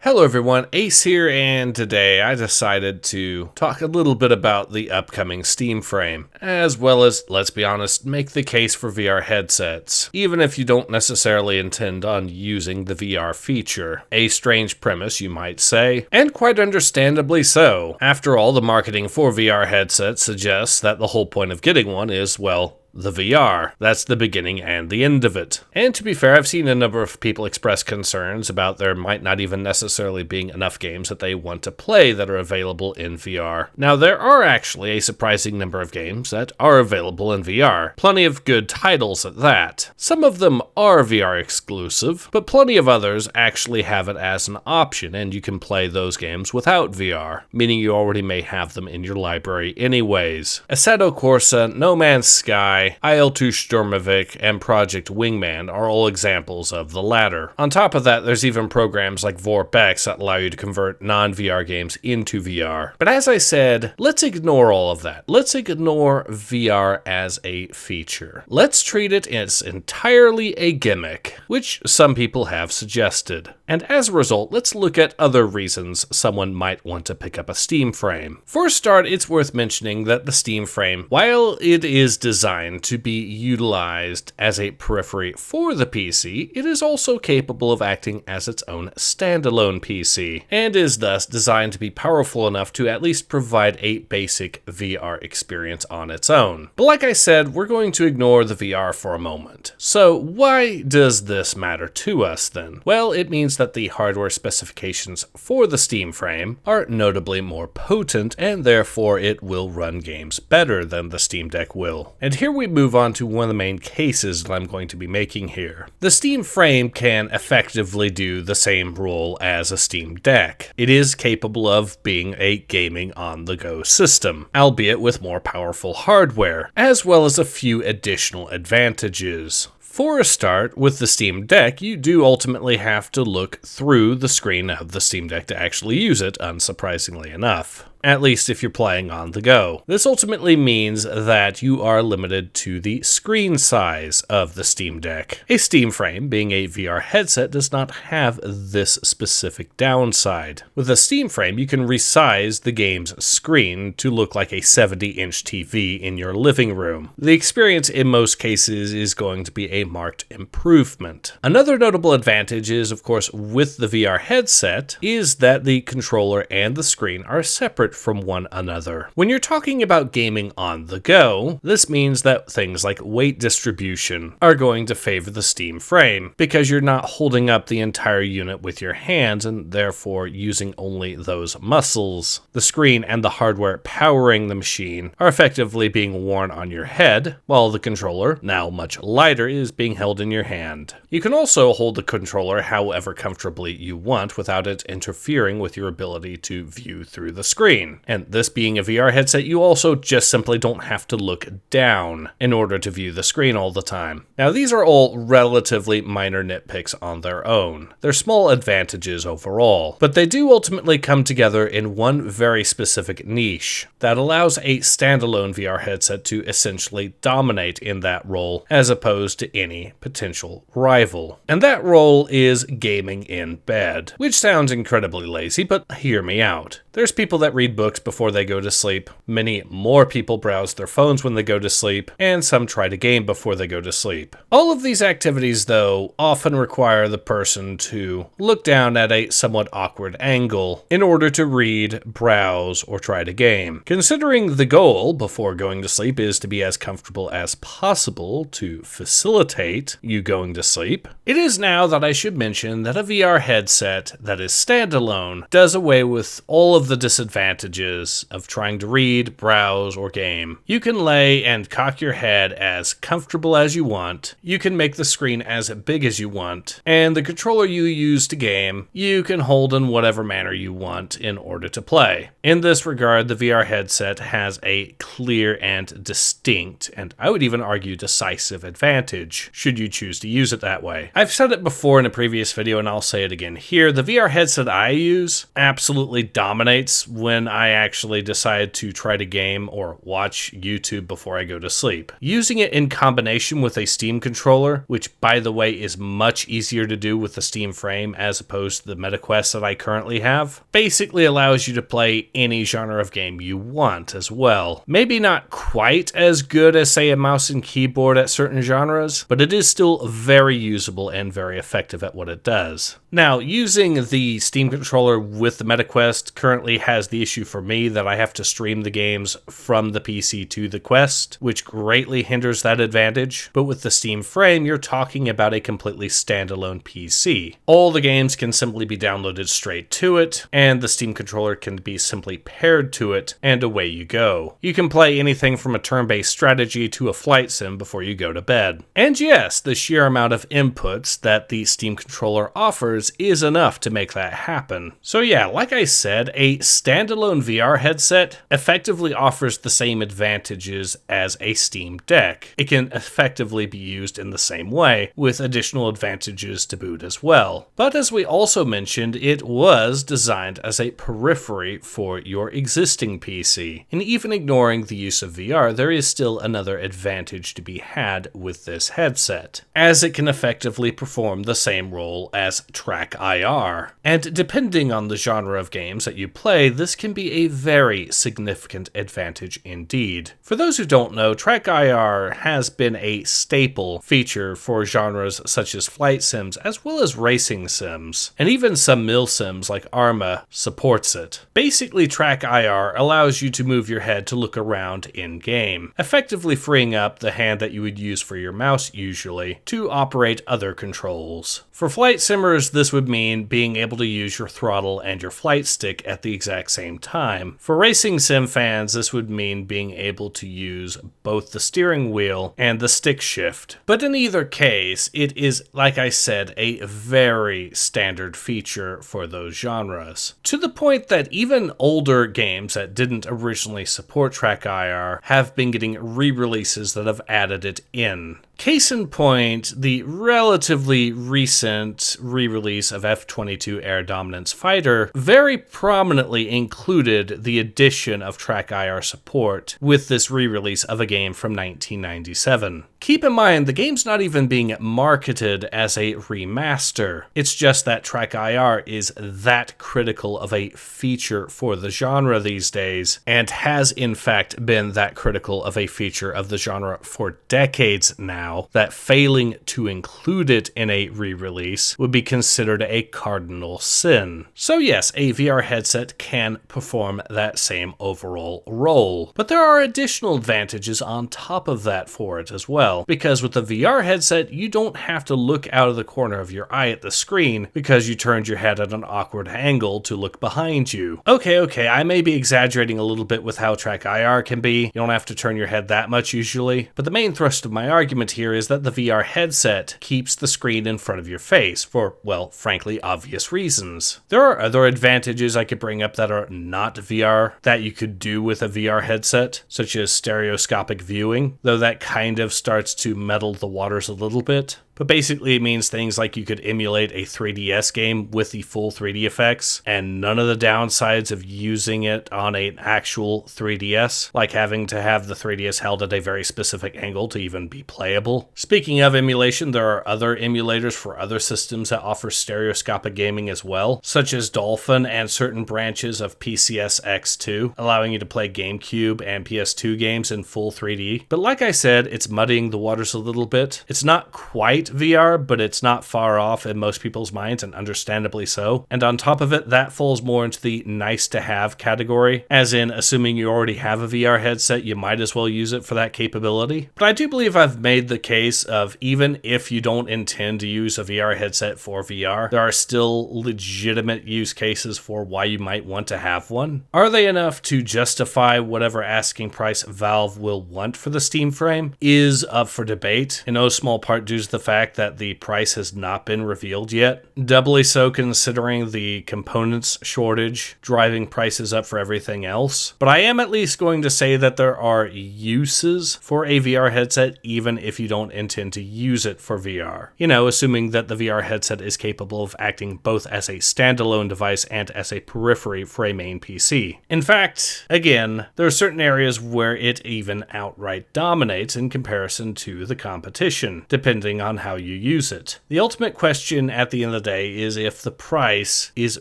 Hello everyone, Ace here, and today I decided to talk a little bit about the upcoming Steam frame, as well as, let's be honest, make the case for VR headsets, even if you don't necessarily intend on using the VR feature. A strange premise, you might say, and quite understandably so. After all, the marketing for VR headsets suggests that the whole point of getting one is, well, the VR. That's the beginning and the end of it. And to be fair, I've seen a number of people express concerns about there might not even necessarily being enough games that they want to play that are available in VR. Now, there are actually a surprising number of games that are available in VR. Plenty of good titles at that. Some of them are VR exclusive, but plenty of others actually have it as an option, and you can play those games without VR, meaning you already may have them in your library anyways. Assetto Corsa, No Man's Sky, IL-2 Sturmovik, and Project Wingman are all examples of the latter. On top of that, there's even programs like Vorbex that allow you to convert non-VR games into VR. But as I said, let's ignore all of that. Let's ignore VR as a feature. Let's treat it as entirely a gimmick, which some people have suggested. And as a result, let's look at other reasons someone might want to pick up a Steam frame. For a start, it's worth mentioning that the Steam frame, while it is designed to be utilized as a periphery for the PC, it is also capable of acting as its own standalone PC, and is thus designed to be powerful enough to at least provide a basic VR experience on its own. But like I said, we're going to ignore the VR for a moment. So why does this matter to us then? Well, it means that the hardware specifications for the Steam frame are notably more potent, and therefore it will run games better than the Steam Deck will. And here we move on to one of the main cases that I'm going to be making here. The Steam frame can effectively do the same role as a Steam Deck. It is capable of being a gaming on-the-go system, albeit with more powerful hardware, as well as a few additional advantages. For a start, with the Steam Deck, you do ultimately have to look through the screen of the Steam Deck to actually use it, unsurprisingly enough. At least if you're playing on the go. This ultimately means that you are limited to the screen size of the Steam Deck. A Steam frame, being a VR headset, does not have this specific downside. With a Steam frame, you can resize the game's screen to look like a 70-inch TV in your living room. The experience in most cases is going to be a marked improvement. Another notable advantage is, of course, with the VR headset, is that the controller and the screen are separate from one another. When you're talking about gaming on the go, this means that things like weight distribution are going to favor the Steam frame, because you're not holding up the entire unit with your hands and therefore using only those muscles. The screen and the hardware powering the machine are effectively being worn on your head, while the controller, now much lighter, is being held in your hand. You can also hold the controller however comfortably you want without it interfering with your ability to view through the screen. And this being a VR headset, you also just simply don't have to look down in order to view the screen all the time. Now, these are all relatively minor nitpicks on their own. They're small advantages overall, but they do ultimately come together in one very specific niche that allows a standalone VR headset to essentially dominate in that role as opposed to any potential rival. And that role is gaming in bed, which sounds incredibly lazy, but hear me out. There's people that read books before they go to sleep, many more people browse their phones when they go to sleep, and some try to game before they go to sleep. All of these activities, though, often require the person to look down at a somewhat awkward angle in order to read, browse, or try to game. Considering the goal before going to sleep is to be as comfortable as possible to facilitate you going to sleep, it is now that I should mention that a VR headset that is standalone does away with all of the disadvantages of trying to read, browse, or game. You can lay and cock your head as comfortable as you want, you can make the screen as big as you want, and the controller you use to game, you can hold in whatever manner you want in order to play. In this regard, the VR headset has a clear and distinct, and I would even argue decisive advantage, should you choose to use it that way. I've said it before in a previous video, and I'll say it again here, the VR headset I use absolutely dominates when when I actually decide to try to game or watch YouTube before I go to sleep. Using it in combination with a Steam controller, which by the way is much easier to do with the Steam frame as opposed to the MetaQuest that I currently have, basically allows you to play any genre of game you want as well. Maybe not quite as good as say a mouse and keyboard at certain genres, but it is still very usable and very effective at what it does. Now, using the Steam controller with the MetaQuest currently has the issue for me that I have to stream the games from the PC to the Quest, which greatly hinders that advantage. But with the Steam frame, you're talking about a completely standalone PC. All the games can simply be downloaded straight to it, and the Steam controller can be simply paired to it, and away you go. You can play anything from a turn-based strategy to a flight sim before you go to bed. And yes, the sheer amount of inputs that the Steam controller offers is enough to make that happen. So yeah, like I said, a standalone VR headset effectively offers the same advantages as a Steam Deck. It can effectively be used in the same way, with additional advantages to boot as well. But as we also mentioned, it was designed as a periphery for your existing PC. And even ignoring the use of VR, there is still another advantage to be had with this headset, as it can effectively perform the same role as TrackIR. And depending on the genre of games that you play, this can be a very significant advantage indeed. For those who don't know, TrackIR has been a staple feature for genres such as flight sims as well as racing sims, and even some mill sims like Arma supports it. Basically, TrackIR allows you to move your head to look around in-game, effectively freeing up the hand that you would use for your mouse usually to operate other controls. For flight simmers, this would mean being able to use your throttle and your flight stick at the exact same time. For racing sim fans, this would mean being able to use both the steering wheel and the stick shift. But in either case, it is, like I said, a very standard feature for those genres. To the point that even older games that didn't originally support TrackIR have been getting re-releases that have added it in. Case in point, the relatively recent re-release of F-22 Air Dominance Fighter very prominently included the addition of TrackIR support with this re-release of a game from 1997. Keep in mind, the game's not even being marketed as a remaster. It's just that TrackIR is that critical of a feature for the genre these days, and has in fact been that critical of a feature of the genre for decades now, that failing to include it in a re-release would be considered a cardinal sin. So yes, a VR headset can perform that same overall role, but there are additional advantages on top of that for it as well, because with the VR headset, you don't have to look out of the corner of your eye at the screen because you turned your head at an awkward angle to look behind you. Okay, I may be exaggerating a little bit with how TrackIR can be. You don't have to turn your head that much usually, but the main thrust of my argument here is that the VR headset keeps the screen in front of your face for, well, frankly, obvious reasons. There are other advantages I could bring up that are not VR that you could do with a VR headset, such as stereoscopic viewing, though that kind of starts to muddle the waters a little bit. But basically it means things like you could emulate a 3DS game with the full 3D effects, and none of the downsides of using it on an actual 3DS, like having to have the 3DS held at a very specific angle to even be playable. Speaking of emulation, there are other emulators for other systems that offer stereoscopic gaming as well, such as Dolphin and certain branches of PCSX2, allowing you to play GameCube and PS2 games in full 3D. But like I said, it's muddying the waters a little bit. It's not quite VR, but it's not far off in most people's minds, and understandably so. And on top of it, that falls more into the nice to have category, as in assuming you already have a VR headset, you might as well use it for that capability. But I do believe I've made the case of even if you don't intend to use a VR headset for VR, there are still legitimate use cases for why you might want to have one. Are they enough to justify whatever asking price Valve will want for the Steam frame is up for debate, in no small part due to the fact fact that the price has not been revealed yet. Doubly so considering the components shortage driving prices up for everything else. But I am at least going to say that there are uses for a VR headset even if you don't intend to use it for VR. You know, assuming that the VR headset is capable of acting both as a standalone device and as a periphery for a main PC. In fact, again, there are certain areas where it even outright dominates in comparison to the competition, depending on how you use it. The ultimate question at the end of the day is if the price is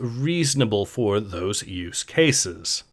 reasonable for those use cases.